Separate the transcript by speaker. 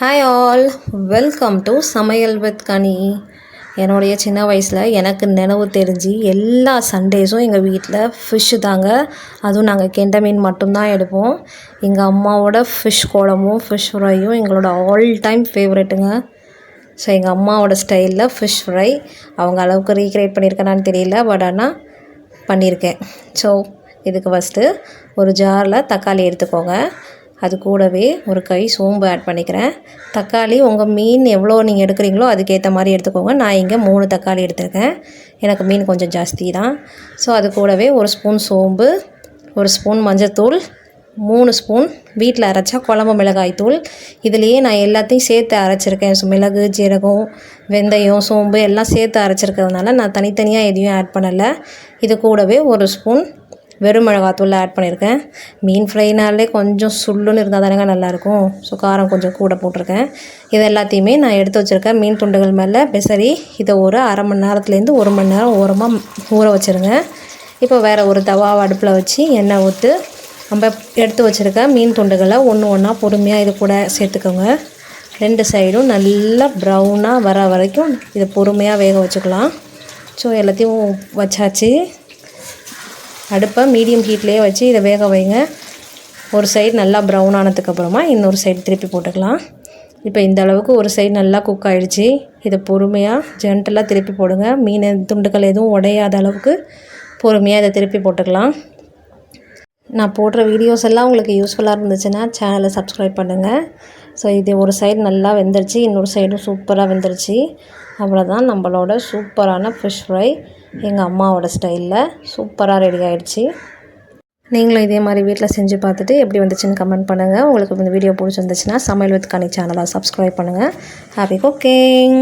Speaker 1: Hi all, welcome to சமையல் with கனி. என்னுடைய சின்ன வயசில் எனக்கு நினைவு தெரிஞ்சு எல்லா சண்டேஸும் எங்கள் வீட்டில் ஃபிஷ்ஷு தாங்க. அதுவும் நாங்கள் கெண்டை மீன் மட்டும்தான் எடுப்போம். எங்கள் அம்மாவோட ஃபிஷ் குழம்பும் ஃபிஷ் ஃப்ரையும் எங்களோட ஆல் டைம் ஃபேவரெட்டுங்க. ஸோ எங்கள் அம்மாவோட ஸ்டைலில் ஃபிஷ் ஃப்ரை அவங்க அளவுக்கு ரீக்ரியேட் பண்ணியிருக்கேனான்னு தெரியல, பட் ஆனால் பண்ணியிருக்கேன். ஸோ இதுக்கு ஃபஸ்ட்டு ஒரு ஜாரில் தக்காளி எடுத்துக்கோங்க. அது கூடவே ஒரு கை சோம்பு ஆட் பண்ணிக்கிறேன். தக்காளி உங்கள் மீன் எவ்வளோ நீங்கள் எடுக்கிறீங்களோ அதுக்கேற்ற மாதிரி எடுத்துக்கோங்க. நான் இங்கே 3 தக்காளி எடுத்துருக்கேன். எனக்கு மீன் கொஞ்சம் ஜாஸ்தி தான். ஸோ அது கூடவே ஒரு ஸ்பூன் சோம்பு, ஒரு ஸ்பூன் மஞ்சள்தூள், 3 ஸ்பூன் வீட்டில் அரைச்சா குழம்பு மிளகாய் தூள். இதுலேயே நான் எல்லாத்தையும் சேர்த்து அரைச்சிருக்கேன். ஸோ மிளகு, ஜீரகம், வெந்தயம், சோம்பு எல்லாம் சேர்த்து அரைச்சிருக்கிறதுனால நான் தனித்தனியாக எதையும் ஆட் பண்ணலை. இது கூடவே ஒரு ஸ்பூன் வெறும் மிளகாத்தூள் ஆட் பண்ணியிருக்கேன். மீன் ஃப்ரைனாலே கொஞ்சம் சுள்ளுன்னு இருந்தால் தானேங்க நல்லாயிருக்கும். ஸோ காரம் கொஞ்சம் கூட போட்டிருக்கேன். இது எல்லாத்தையுமே நான் எடுத்து வச்சுருக்கேன் மீன் துண்டுகள் மேலே பெசரி இதை ஒரு அரை மணி நேரத்துலேருந்து 1 மணி நேரம் ஓரமாக ஊற வச்சுருங்க. இப்போ வேறு ஒரு தவாவை அடுப்பில் வச்சு எண்ணெய் ஊற்று நம்ம எடுத்து வச்சுருக்க மீன் துண்டுகளை ஒன்றா பொறுமையாக இது கூட சேர்த்துக்கோங்க. 2 சைடும் நல்லா ப்ரௌனாக வர வரைக்கும் இதை பொறுமையாக வேக வச்சுக்கலாம். ஸோ எல்லாத்தையும் வச்சாச்சு. அடுப்பை மீடியம் ஹீட்லேயே வச்சு இதை வேக வைங்க. ஒரு சைடு நல்லா ப்ரௌன் ஆனதுக்கப்புறமா இன்னொரு சைடு திருப்பி போட்டுக்கலாம். இப்போ இந்த அளவுக்கு ஒரு சைடு நல்லா குக் ஆகிடுச்சு. இதை பொறுமையாக ஜென்டலாக திருப்பி போடுங்க. மீன் துண்டுகள் எதுவும் உடையாத அளவுக்கு பொறுமையாக இதை திருப்பி போட்டுக்கலாம். நான் போடுற வீடியோஸ் எல்லாம் உங்களுக்கு யூஸ்ஃபுல்லாக இருந்துச்சுன்னா சேனலை சப்ஸ்கிரைப் பண்ணுங்கள். ஸோ இது ஒரு சைடு நல்லா வெந்துருச்சு, இன்னொரு சைடும் சூப்பராக வெந்துருச்சு. அவ்வளோதான், நம்மளோட சூப்பரான ஃபிஷ் ஃப்ரை எங்கள் அம்மாவோட ஸ்டைலில் சூப்பராக ரெடி ஆகிடுச்சு. நீங்களும் இதே மாதிரி வீட்டில் செஞ்சு பார்த்துட்டு எப்படி வந்துச்சுன்னு கமெண்ட் பண்ணுங்கள். உங்களுக்கு இந்த வீடியோ பிடிச்சிருந்துச்சுன்னா சமையல் வித் கனி சேனலை சப்ஸ்கிரைப் பண்ணுங்கள். Happy cooking.